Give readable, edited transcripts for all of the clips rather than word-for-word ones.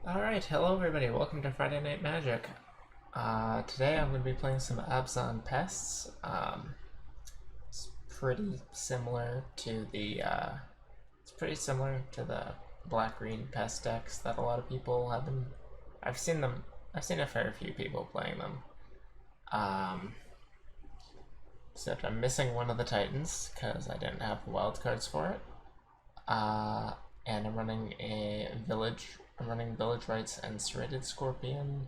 Alright, hello everybody, welcome to Friday Night Magic. Today I'm going to be playing some Abzan Pests. It's pretty similar to the black-green pest decks that a lot of people have been. I've seen a fair few people playing them. Except I'm missing one of the Titans because I didn't have wild cards for it. And I'm running Village Rites and Serrated Scorpion.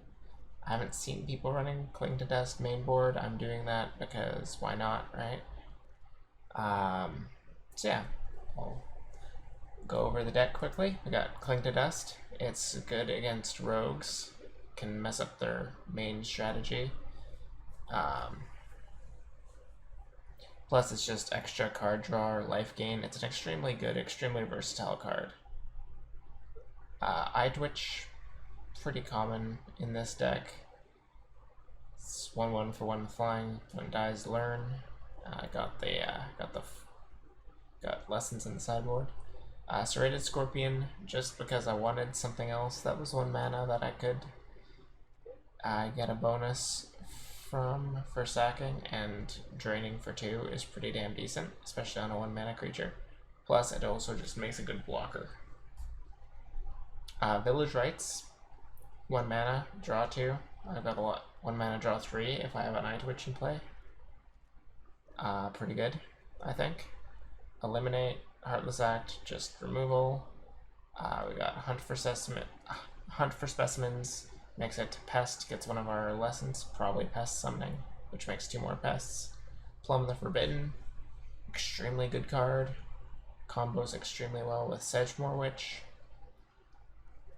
I haven't seen people running Cling to Dust main board. I'm doing that because why not, right? So yeah, I'll go over the deck quickly. We got Cling to Dust. It's good against rogues. Can mess up their main strategy. Plus it's just extra card draw or life gain. It's an extremely good, extremely versatile card. Eye Twitch, pretty common in this deck. It's 1/1 for 1 flying. When it dies, learn. Got lessons in the sideboard. Serrated Scorpion, just because I wanted something else that was 1 mana that I could get a bonus from for sacking, and draining for 2 is pretty damn decent, especially on a 1 mana creature. Plus, it also just makes a good blocker. Village Rites, 1 mana, draw 2. I've got 1 mana, draw 3 if I have an Eye Twitch in play. Pretty good, I think. Eliminate, Heartless Act, just removal. We got Hunt for Specimens, makes it Pest, gets one of our lessons, probably Pest Summoning, which makes 2 more Pests. Plumb the Forbidden, extremely good card. Combos extremely well with Sedgemoor Witch.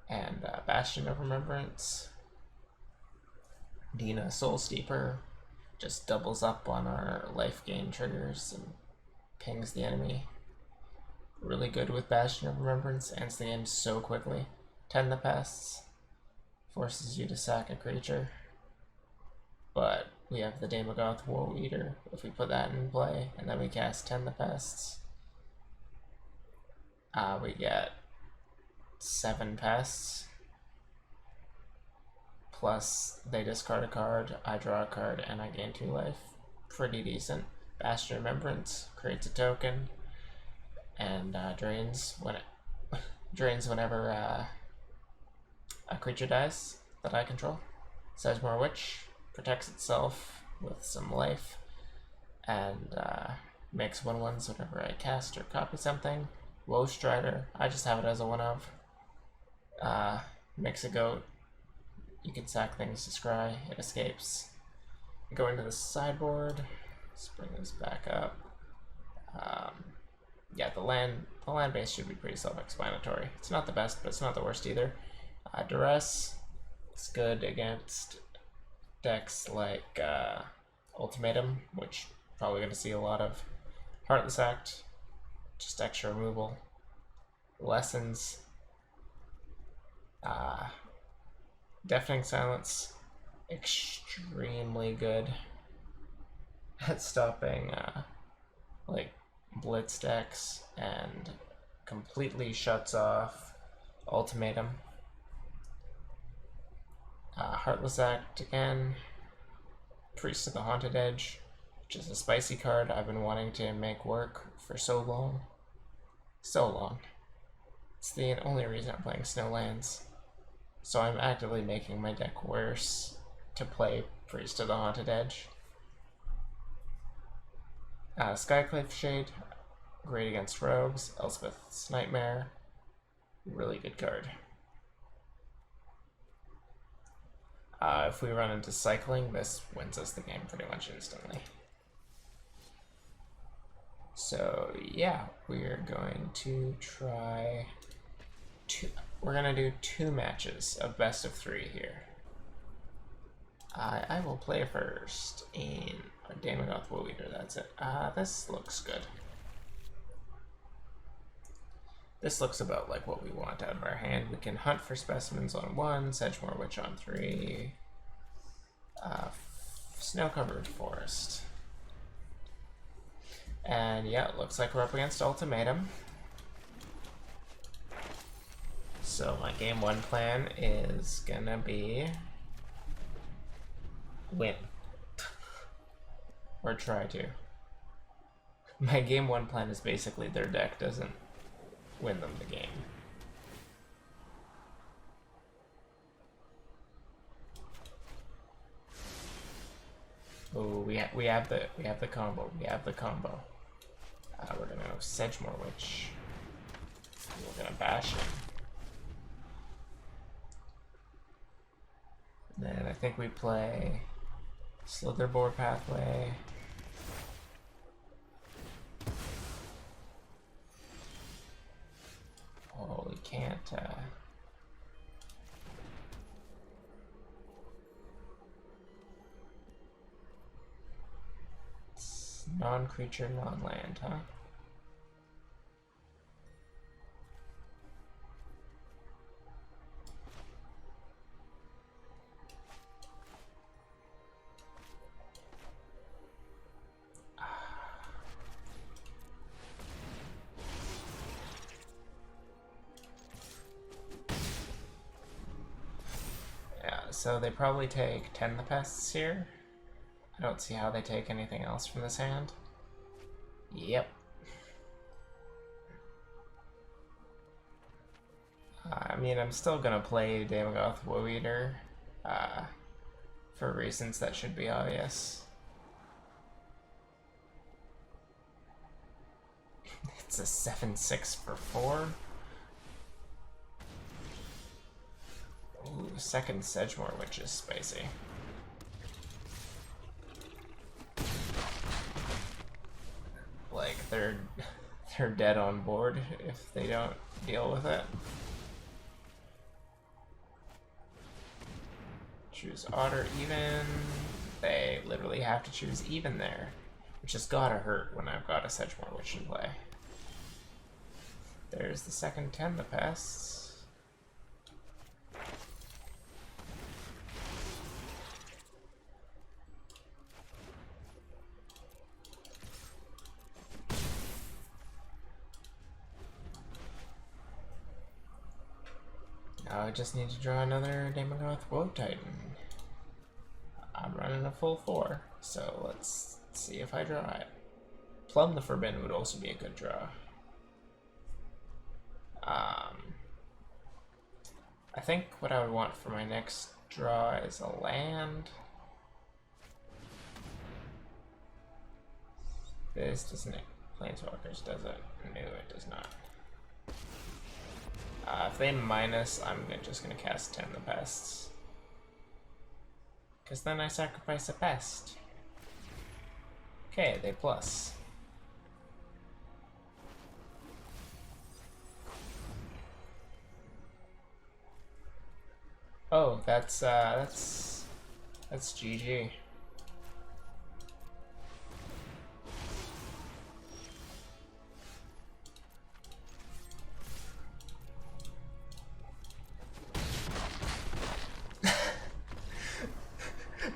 And Bastion of Remembrance. Dina Soul Steeper just doubles up on our life gain triggers and pings the enemy. Really good with Bastion of Remembrance, ends the game so quickly. Tend the Pests, forces you to sack a creature. But we have the Daemogoth Woe Eater if we put that in play, and then we cast Tend the Pests. We get 7 Pests, plus they discard a card, I draw a card, and I gain 2 life. Pretty decent. Bastion Remembrance creates a token, and drains whenever a creature dies that I control. Sedgemoor Witch protects itself with some life, and makes 1/1s whenever I cast or copy something. Woe Strider, I just have it as a 1/of. Makes a goat. You can sack things to scry, it escapes. Going to the sideboard, let's bring this back up. Yeah, the land base should be pretty self-explanatory. It's not the best, but it's not the worst either. Duress, it's good against decks like Ultimatum, which probably going to see a lot of. Heartless Act, just extra removal. Lessons, Deafening Silence, extremely good at stopping like blitz decks, and completely shuts off Ultimatum. Heartless Act again. Priest of the Haunted Edge, which is a spicy card I've been wanting to make work for so long. It's the only reason I'm playing Snowlands. So I'm actively making my deck worse to play Priest of the Haunted Edge. Skyclave Shade, great against rogues. Elspeth's Nightmare, really good card. If we run into cycling, this wins us the game pretty much instantly. So yeah, we're going to try we're gonna do 2 matches of best of 3 here. I will play first in Daemogoth Woe Eater, that's it. This looks good. This looks about like what we want out of our hand. We can Hunt for Specimens on 1, Sedgemoor Witch on 3, Snow-Covered Forest. And yeah, it looks like we're up against Ultimatum. So my game one plan is gonna be win. Or try to. My game one plan is basically their deck doesn't win them the game. Oh, we have the combo. We have the combo. We're gonna go Sedgemoor Witch. We're gonna bash him. Then I think we play Slitherboar Pathway. Oh, we can't. It's non-creature, non-land, huh? So they probably take 10 the Pests here. I don't see how they take anything else from this hand. Yep. I mean, I'm still gonna play Daemogoth Woe Eater for reasons that should be obvious. It's a 7/6 for 4. Ooh, second Sedgemoor, which is spicy. Like, they're dead on board if they don't deal with it. Choose odd or even. They literally have to choose even there, which has gotta hurt when I've got a Sedgemoor Witch in play. There's the second 10 the Pests. Now I just need to draw another Daemogoth Woe Titan. I'm running a full 4, so let's see if I draw it. Plumb the Forbidden would also be a good draw. I think what I would want for my next draw is a land. This doesn't it? Planeswalkers does it? No, it does not. If they minus, I'm just gonna cast 10 the Pests. Because then I sacrifice a pest. Okay, they plus. Oh, that's GG.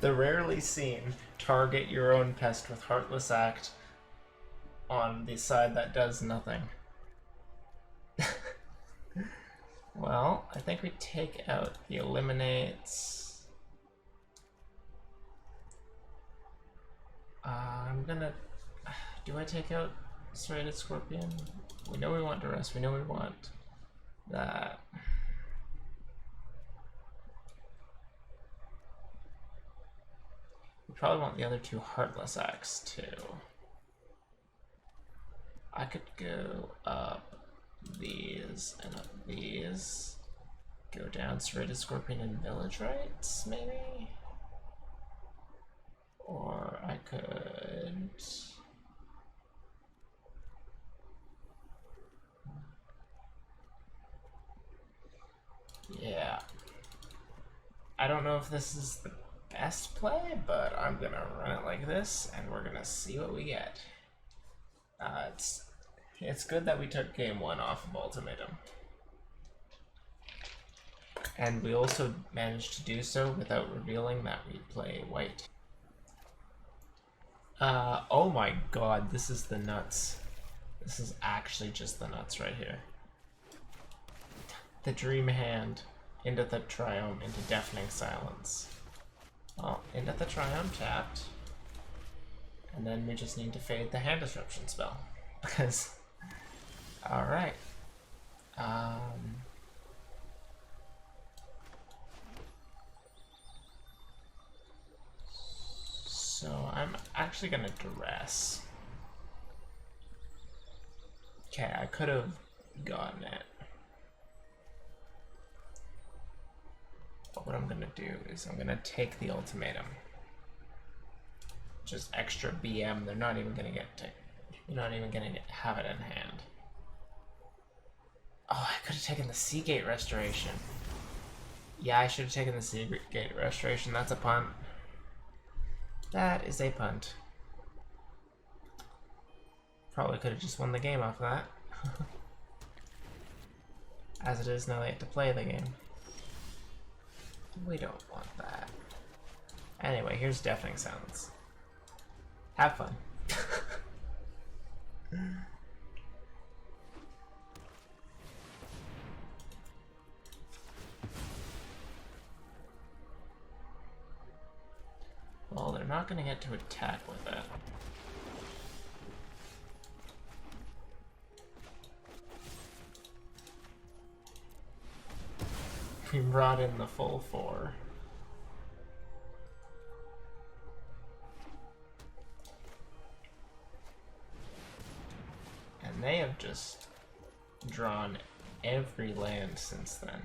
The rarely seen target your own pest with Heartless Act on the side that does nothing. Well, I think we take out the eliminates. I'm gonna... Do I take out Serrated Scorpion? We know we want Duress, we know we want that. We probably want the other two Heartless Acts too. I could go up these and up these. Go down Serrated Scorpion and Village Rites, maybe? Or I could... Yeah. I don't know if this is the best play, but I'm gonna run it like this, and we're gonna see what we get. It's good that we took game 1 off of Ultimatum. And we also managed to do so without revealing that we play white. Oh my god, this is the nuts. This is actually just the nuts right here. the Dream Hand into the Triome into Deafening Silence. Well, into the Triome tapped. And then we just need to fade the Hand Disruption spell. Because... Alright. So I'm actually gonna Duress. Okay, I could have gotten it. But what I'm gonna do is I'm gonna take the ultimatum. Just extra BM, they're not even gonna get to, you're not even gonna have it in hand. Oh, I could have taken the Seagate Restoration. Yeah, I should have taken the Seagate Restoration. That's a punt. That is a punt. Probably could have just won the game off that. As it is, now they have to play the game. We don't want that. Anyway, here's Deafening Silence. Have fun. Well, they're not going to get to attack with it. We brought in the full 4. And they have just drawn every land since then.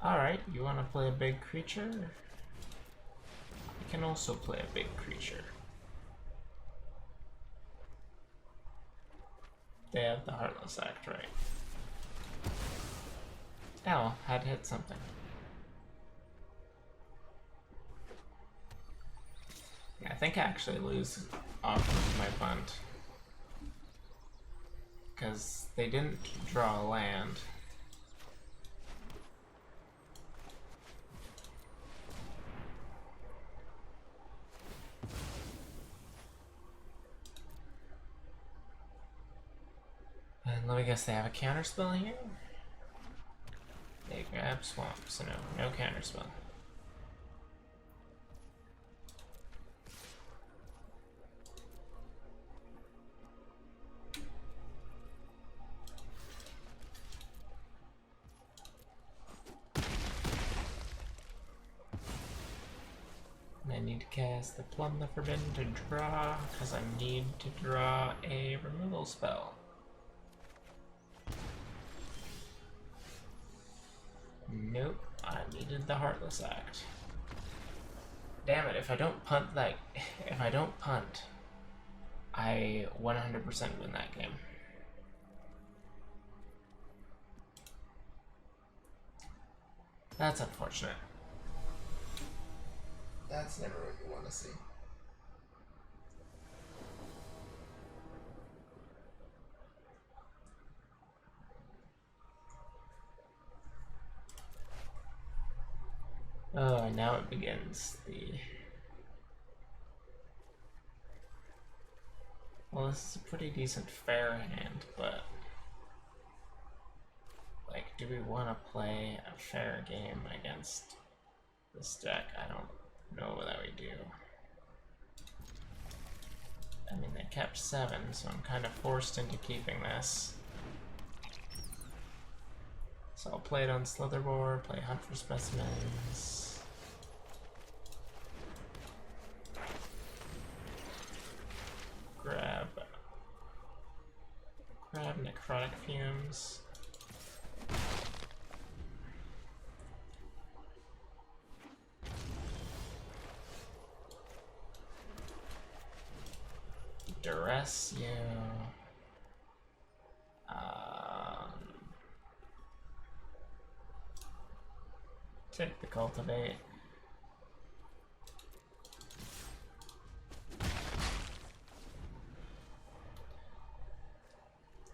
Alright, you want to play a big creature? You can also play a big creature. They have the Heartless Act, right? Oh, had hit something. Yeah, I think I actually lose off of my punt. Because they didn't draw a land. And let me guess, they have a counterspell here? They grab Swamp, so no counterspell. And I need to cast the Plumb the Forbidden to draw, because I need to draw a removal spell. Nope, I needed the Heartless Act. Damn it, if I don't punt, I 100% win that game. That's unfortunate. That's never what you want to see. Oh, and now it begins. Well, this is a pretty decent fair hand, but... like, do we want to play a fair game against this deck? I don't know that we do. I mean, they kept 7, so I'm kind of forced into keeping this. So I'll play it on Slitherboard, play Hunt for Specimens. Grab Necrotic Fumes. Duress you. Take the Cultivate.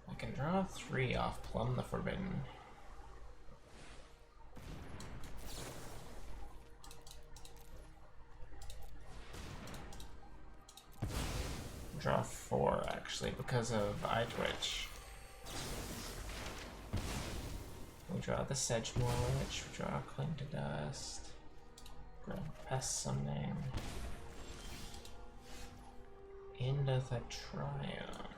I can draw 3 off Plumb the Forbidden. Draw 4 actually because of eye twitch. We draw the Sedgemoor Witch, we draw Cling to Dust, grab Pest Summoning, into the Triumph,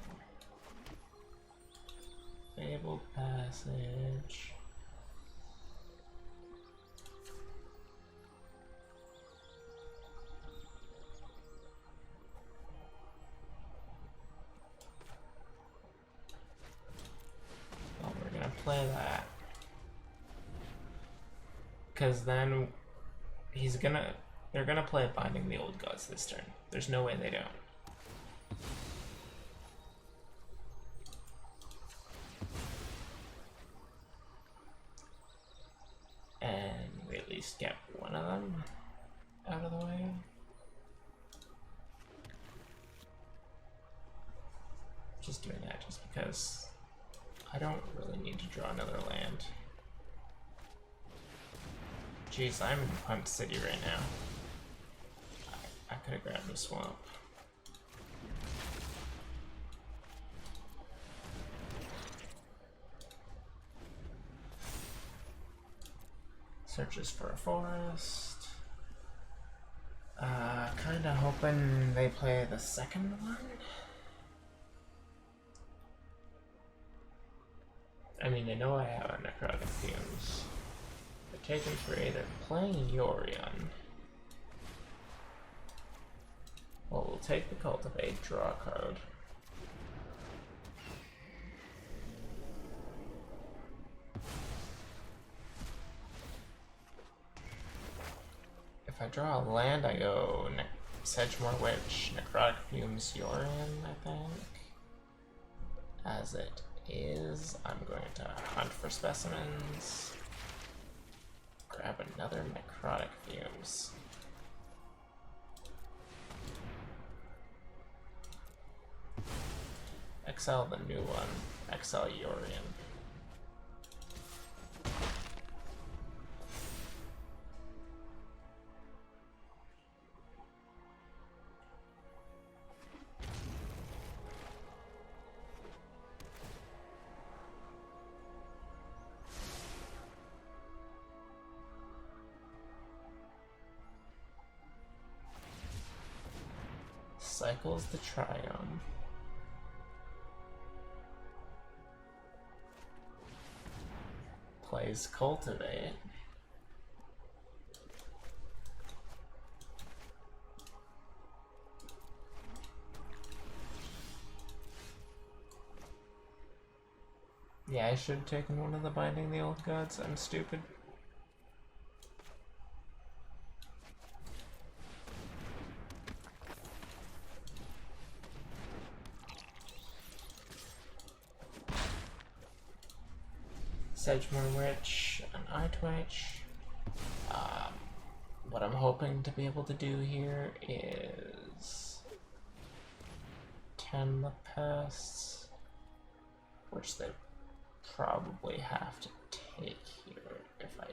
Fabled Passage, well, we're gonna play that. Because then they're gonna play Binding the Old Gods this turn. There's no way they don't. And we at least get one of them out of the way. Just doing that just because I don't really need to draw another land. Jeez, I'm in Punt City right now. I could have grabbed the swamp. Searches for a forest. Kinda hoping they play the second one. I mean, they know I have a Necrotic Fumes. They're taking 3, they're playing Yorion. Well, we'll take the Cultivate, draw a card. If I draw a land, I go Sedgemoor Witch, Necrotic Fumes, Yorion, I think. As it is, I'm going to hunt for specimens. Grab another Necrotic Fumes. Exile the new one. Exile Yorion. Cycles the Triumph. Plays Cultivate. Yeah, I should have taken one of the Binding the Old Gods. I'm stupid. Sedgemoor Witch, an Eye Twitch. What I'm hoping to be able to do here is tend the pests, which they probably have to take here if I...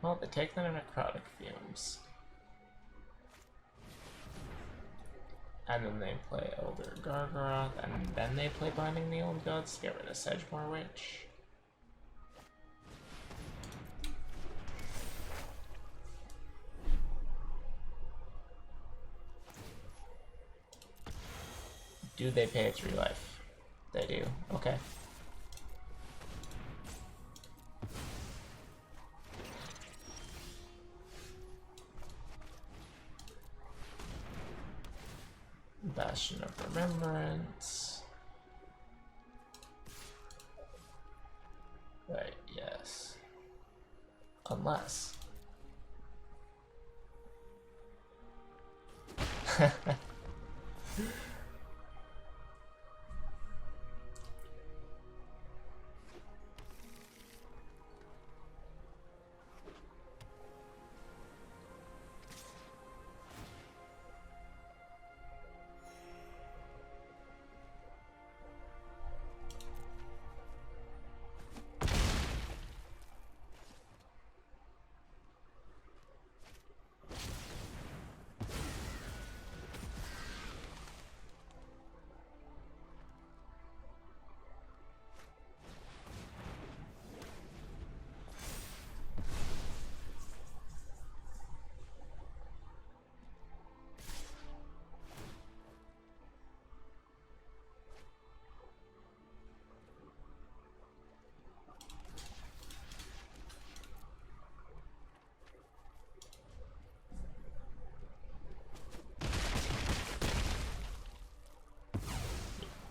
Well, they take the Necrotic Fumes. And then they play Elder Gargaroth, and then they play Binding the Old Gods to get rid of Sedgemoor Witch. Do they pay 3 life? They do. Okay. Bastion of Remembrance. Right, yes. Unless.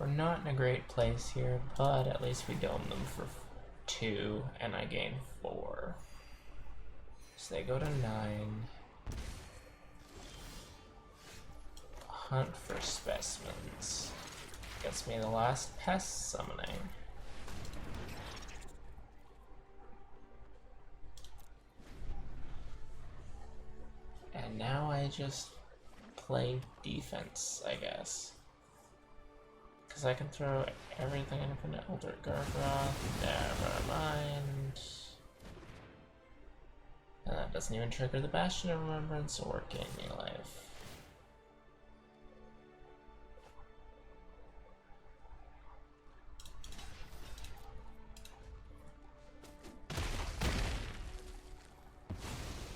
We're not in a great place here, but at least we dome them for 2, and I gain 4. So they go to 9. Hunt for specimens. Gets me the last pest summoning. And now I just play defense, I guess. Because I can throw everything in an Elder Gargoth. Never mind. And that doesn't even trigger the Bastion of Remembrance or gain me life.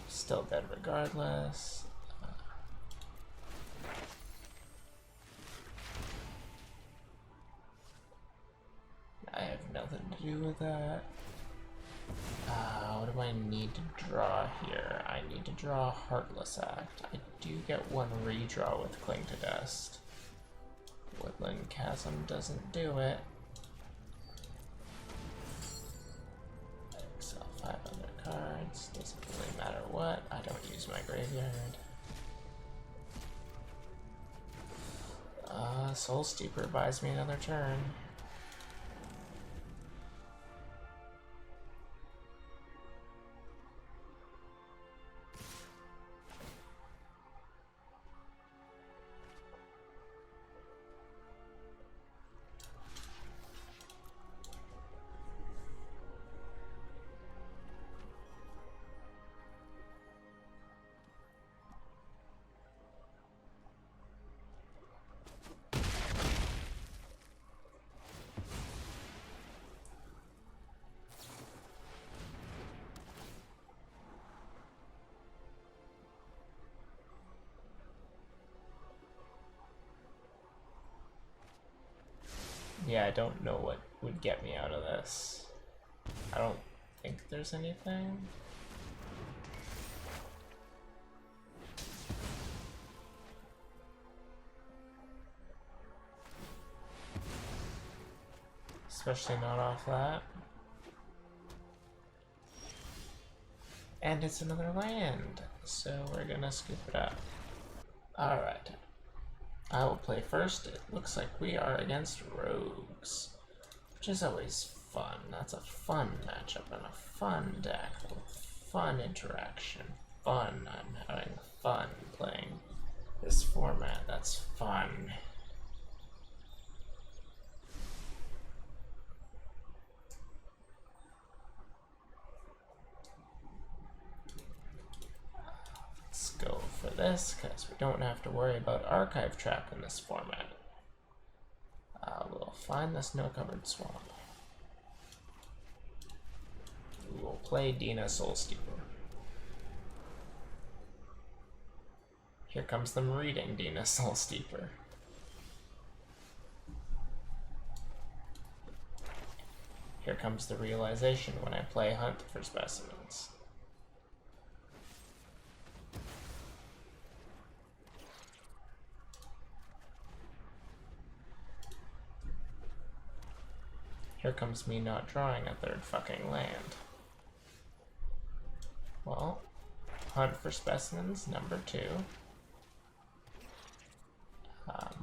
Still dead regardless. I have nothing to do with that. What do I need to draw here? I need to draw Heartless Act. I do get 1 redraw with Cling to Dust. Woodland Chasm doesn't do it. Exile 5 other cards. Doesn't really matter what. I don't use my graveyard. Soul Steeper buys me another turn. Yeah, I don't know what would get me out of this. I don't think there's anything. Especially not off that. And it's another land, so we're gonna scoop it up. Alright. I will play first. It looks like we are against rogues, which is always fun. That's a fun matchup and a fun deck with fun interaction. Fun. I'm having fun playing this format. That's fun. Let's go for this, because we don't have to worry about Archive Trap in this format. We'll find the snow-covered swamp. We will play Dina Soul Steeper. Here comes them reading Dina Soul Steeper. Here comes the realization when I play Hunt for Specimens. Here comes me not drawing a third fucking land. Well, Hunt for Specimens, number 2.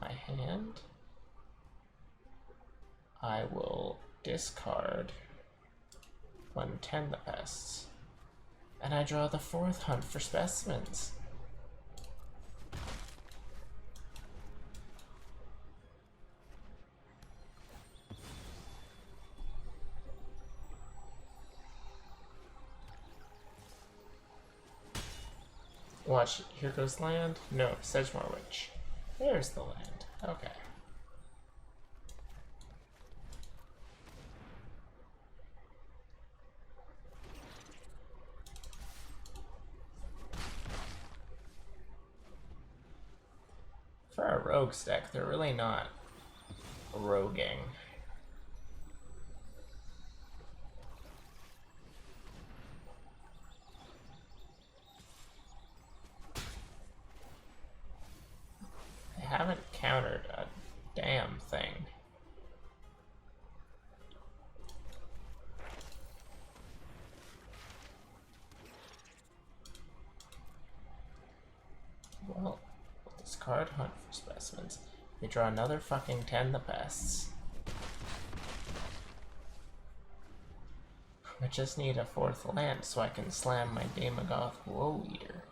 My hand. I will discard 110 the Pests. And I draw the 4th Hunt for Specimens. Watch, here goes land. No, Sedgemoor Witch. There's the land. Okay. For a rogue deck, they're really not roguing. Haven't countered a damn thing. Well, we'll discard hunt for specimens. We draw another fucking Tend the Pests. I just need a 4th land so I can slam my Daemagoth Woe Eater.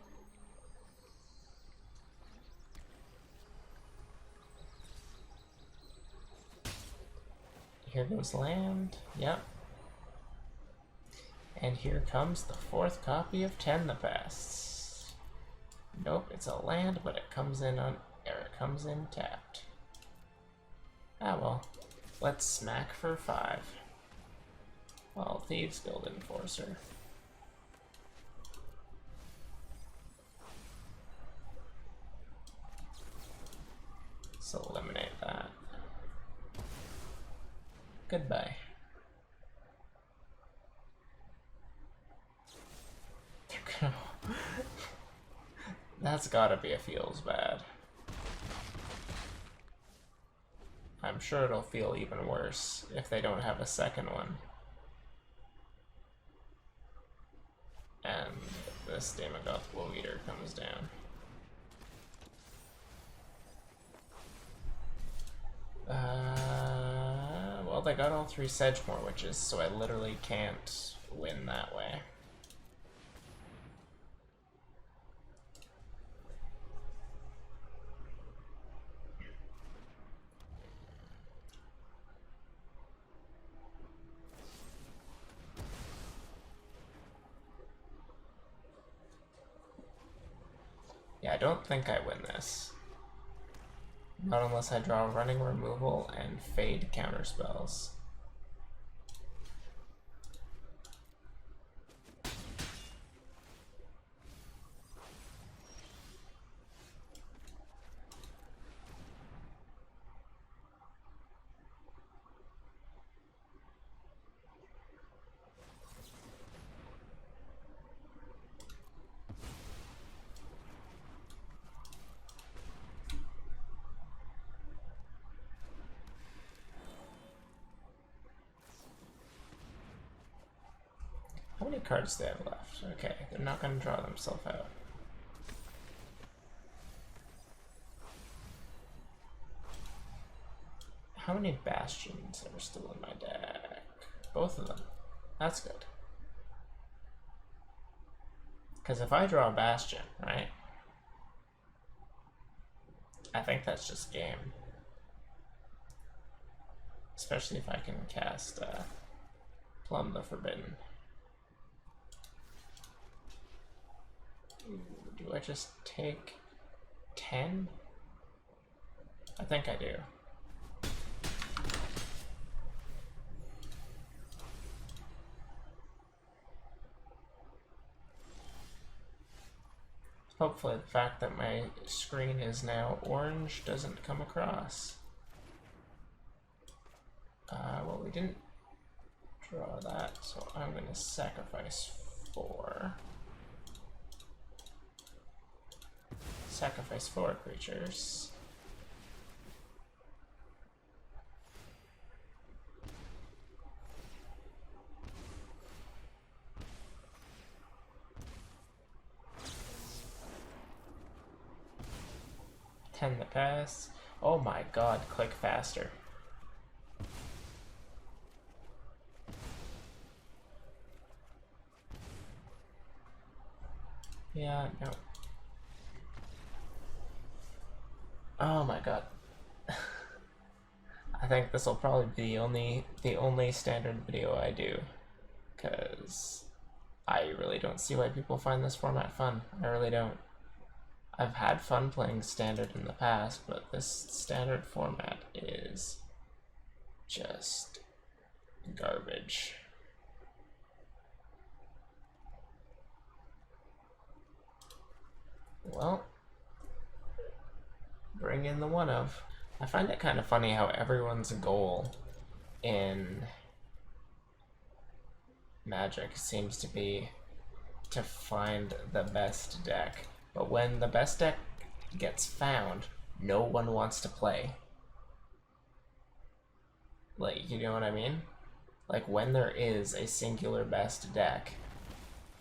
Here goes land. Yep. And here comes the 4th copy of Tend the Pests. Nope, it's a land, but it comes in tapped. Ah well. Let's smack for 5. Well, Thieves Guild Enforcer. So eliminate that. Goodbye. That's gotta be a feels bad. I'm sure it'll feel even worse if they don't have a second one. And this Daemagoth Woe Eater comes down. Well, they got all 3 Sedgemoor Witches, so I literally can't win that way. Yeah, I don't think I win this. Not unless I draw Running Removal and Fade counterspells. How many cards do they have left? Okay, they're not going to draw themselves out. How many Bastions are still in my deck? Both of them. That's good. Because if I draw a Bastion, right? I think that's just game. Especially if I can cast Plumb the Forbidden. Do I just take 10? I think I do. Hopefully the fact that my screen is now orange doesn't come across. Well, we didn't draw that, so I'm going to sacrifice 4. Sacrifice 4 creatures. Tend the Pests. Oh my god, click faster. Yeah, no. Oh my god. I think this will probably be the only standard video I do, because I really don't see why people find this format fun. I really don't. I've had fun playing standard in the past, but this standard format is just garbage. Well, bring in the one of. I find it kind of funny how everyone's goal in Magic seems to be to find the best deck. But when the best deck gets found, no one wants to play. Like, you know what I mean? Like, when there is a singular best deck,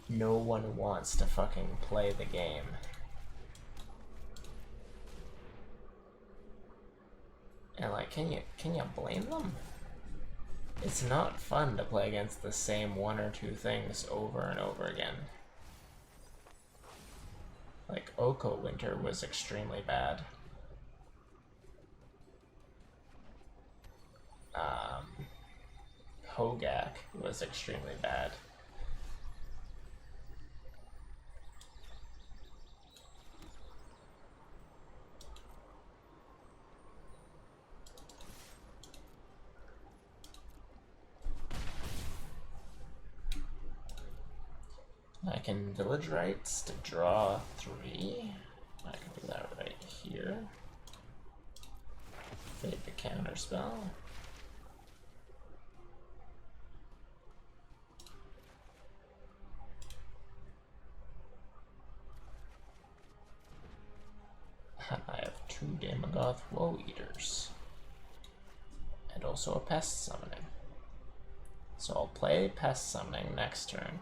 no one wants to fucking play the game. like, can you blame them? It's not fun to play against the same one or two things over and over again. Like, Oko Winter was extremely bad. Hogak was extremely bad. I can Village Rights to draw 3. I can do that right here. Fade the counter spell. I have 2 Damogoth Woe Eaters. And also a Pest Summoning. So I'll play Pest Summoning next turn.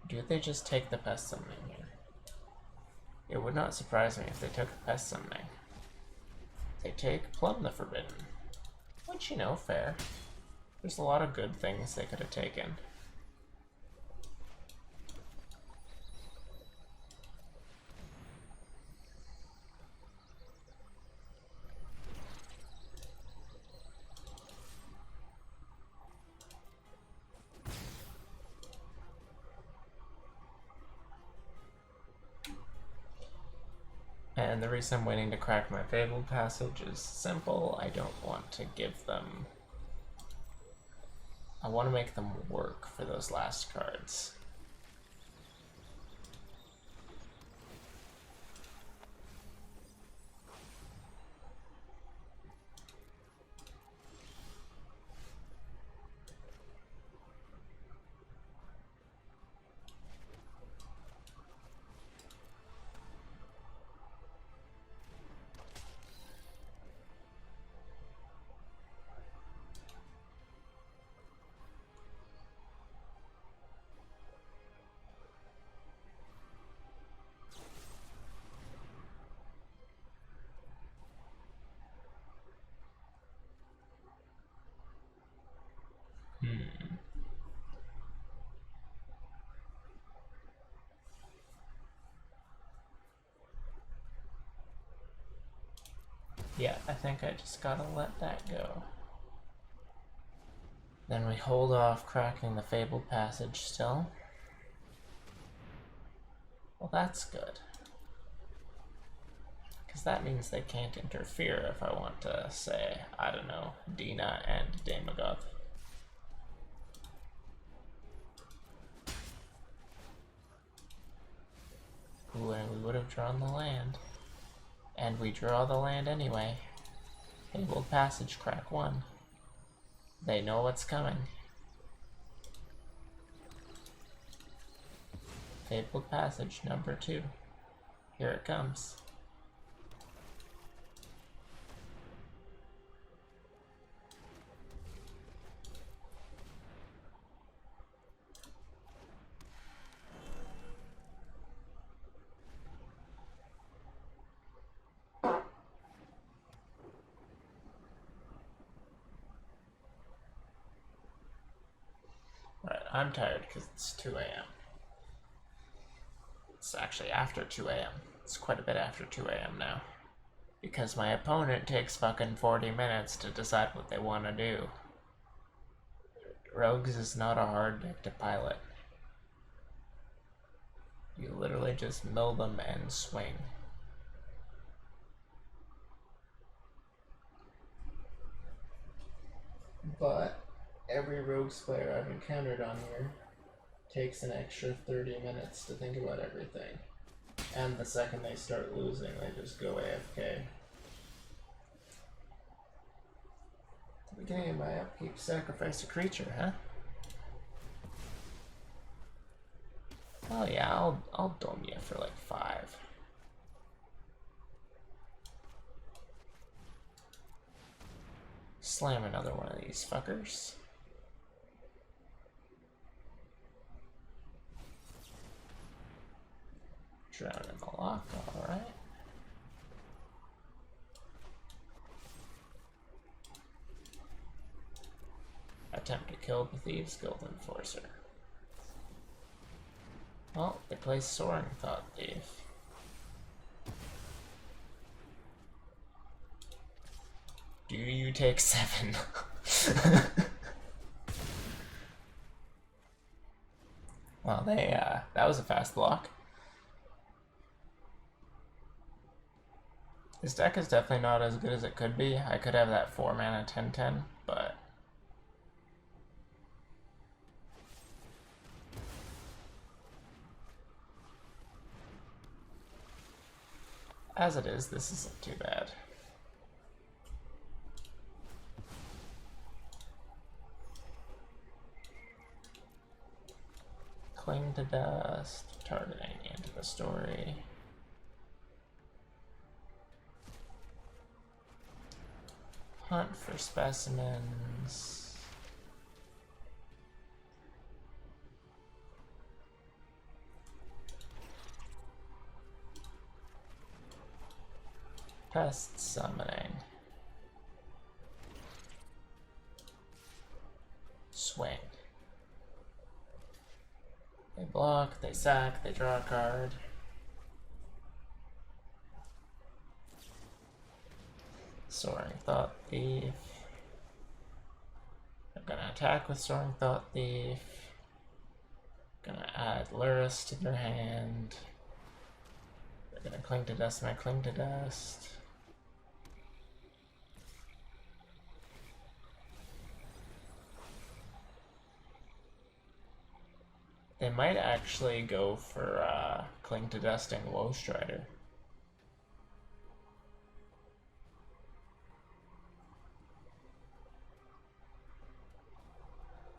Do they just take the Pest Summoning here? It would not surprise me if they took the Pest Summoning. They take Plumb the Forbidden. Which, you know, fair. There's a lot of good things they could have taken. And the reason I'm waiting to crack my Fabled Passage is simple. I don't want to give them... I want to make them work for those last cards. Yeah, I think I just gotta let that go. Then we hold off cracking the Fabled Passage still. Well, that's good. Because that means they can't interfere if I want to say, I don't know, Dina and Damogoth. Ooh, and we would have drawn the land. And we draw the land anyway. Fabled Passage, crack 1. They know what's coming. Fabled Passage, number 2. Here it comes. Right, I'm tired because it's 2 a.m. It's actually after 2 a.m. It's quite a bit after 2 a.m. now. Because my opponent takes fucking 40 minutes to decide what they want to do. Rogues is not a hard deck to pilot. You literally just mill them and swing. But every Rogues player I've encountered on here takes an extra 30 minutes to think about everything. And the second they start losing, they just go AFK. At the beginning of my upkeep, sacrifice a creature, huh? Oh yeah, I'll dome you for like 5. Slam another one of these fuckers. Drown in the lock, alright. Attempt to kill the Thieves Guild Enforcer. Well, they play Soaring Thought Thief. Do you take 7? Well, that was a fast block. This deck is definitely not as good as it could be. I could have that 4 mana 10/10, but as it is, this isn't too bad. Cling to Dust, targeting into the story. Hunt for specimens. Pest summoning. Swing. They block, they sack, they draw a card. Soaring Thought Thief. I'm gonna attack with Soaring Thought Thief. Gonna add Luris to their hand. They're gonna Cling to Dust my Cling to Dust. They might actually go for Cling to Dusting Woe Strider.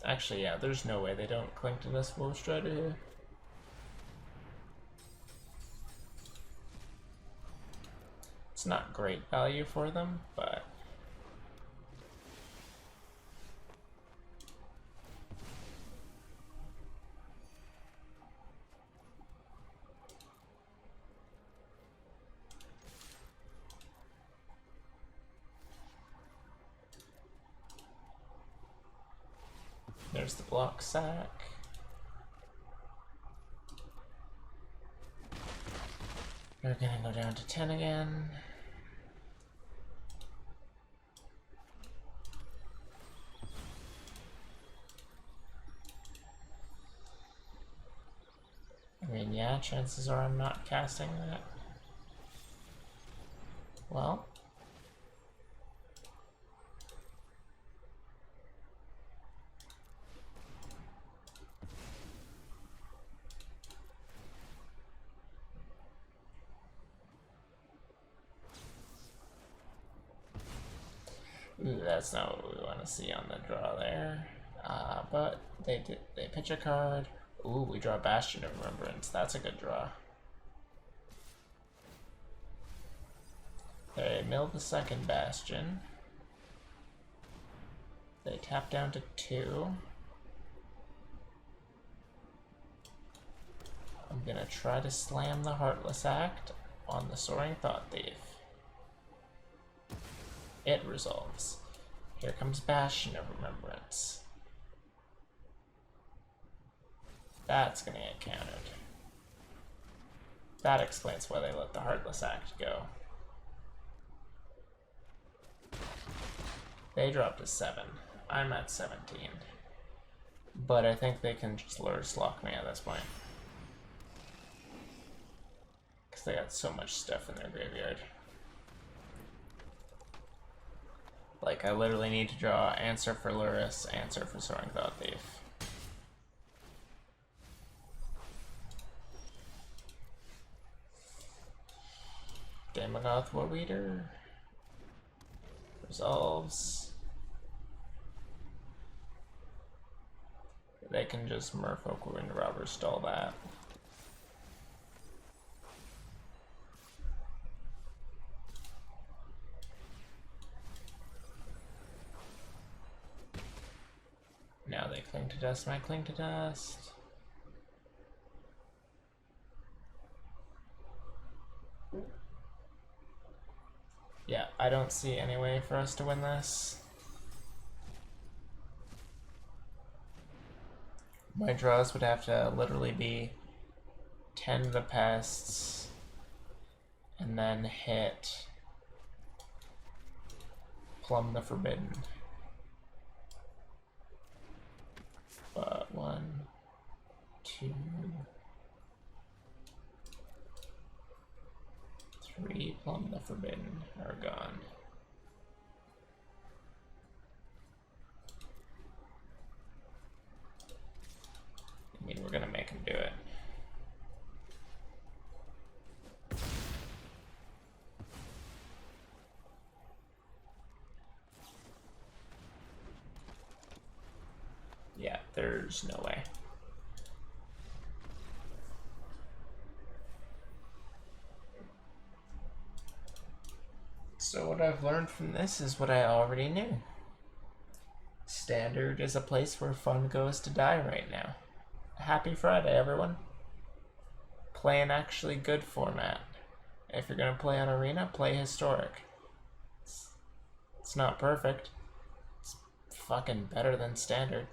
Actually, yeah, there's no way they don't Cling to Dust Woe Strider here. It's not great value for them, but there's the block sack. We're gonna go down to 10 again. I mean, yeah, chances are I'm not casting that. Well, ooh, that's not what we want to see on the draw there. But they pitch a card. Ooh, we draw Bastion of Remembrance. That's a good draw. They mill the second Bastion. They tap down to 2. I'm gonna try to slam the Heartless Act on the Soaring Thought Thief. It resolves. Here comes Bastion of Remembrance. That's gonna get countered. That explains why they let the Heartless Act go. They dropped to 7. I'm at 17. But I think they can just Luris lock me at this point. Because they got so much stuff in their graveyard. Like, I literally need to draw answer for Luris, answer for Soaring Thought Thief. Daemogoth Woe Eater resolves. They can just Merfolk Wind Robber stall that. Now they Cling to Dust my Cling to Dust. I don't see any way for us to win this. My draws would have to literally be 10 the pests and then hit Plumb the Forbidden. But 1, 2, 3 Plumb the Forbidden are gone. I mean, we're gonna make him do it. Yeah, there's no way. So what I've learned from this is what I already knew. Standard is a place where fun goes to die right now. Happy Friday, everyone. Play an actually good format. If you're gonna play on Arena, play Historic. It's not perfect. It's fucking better than Standard.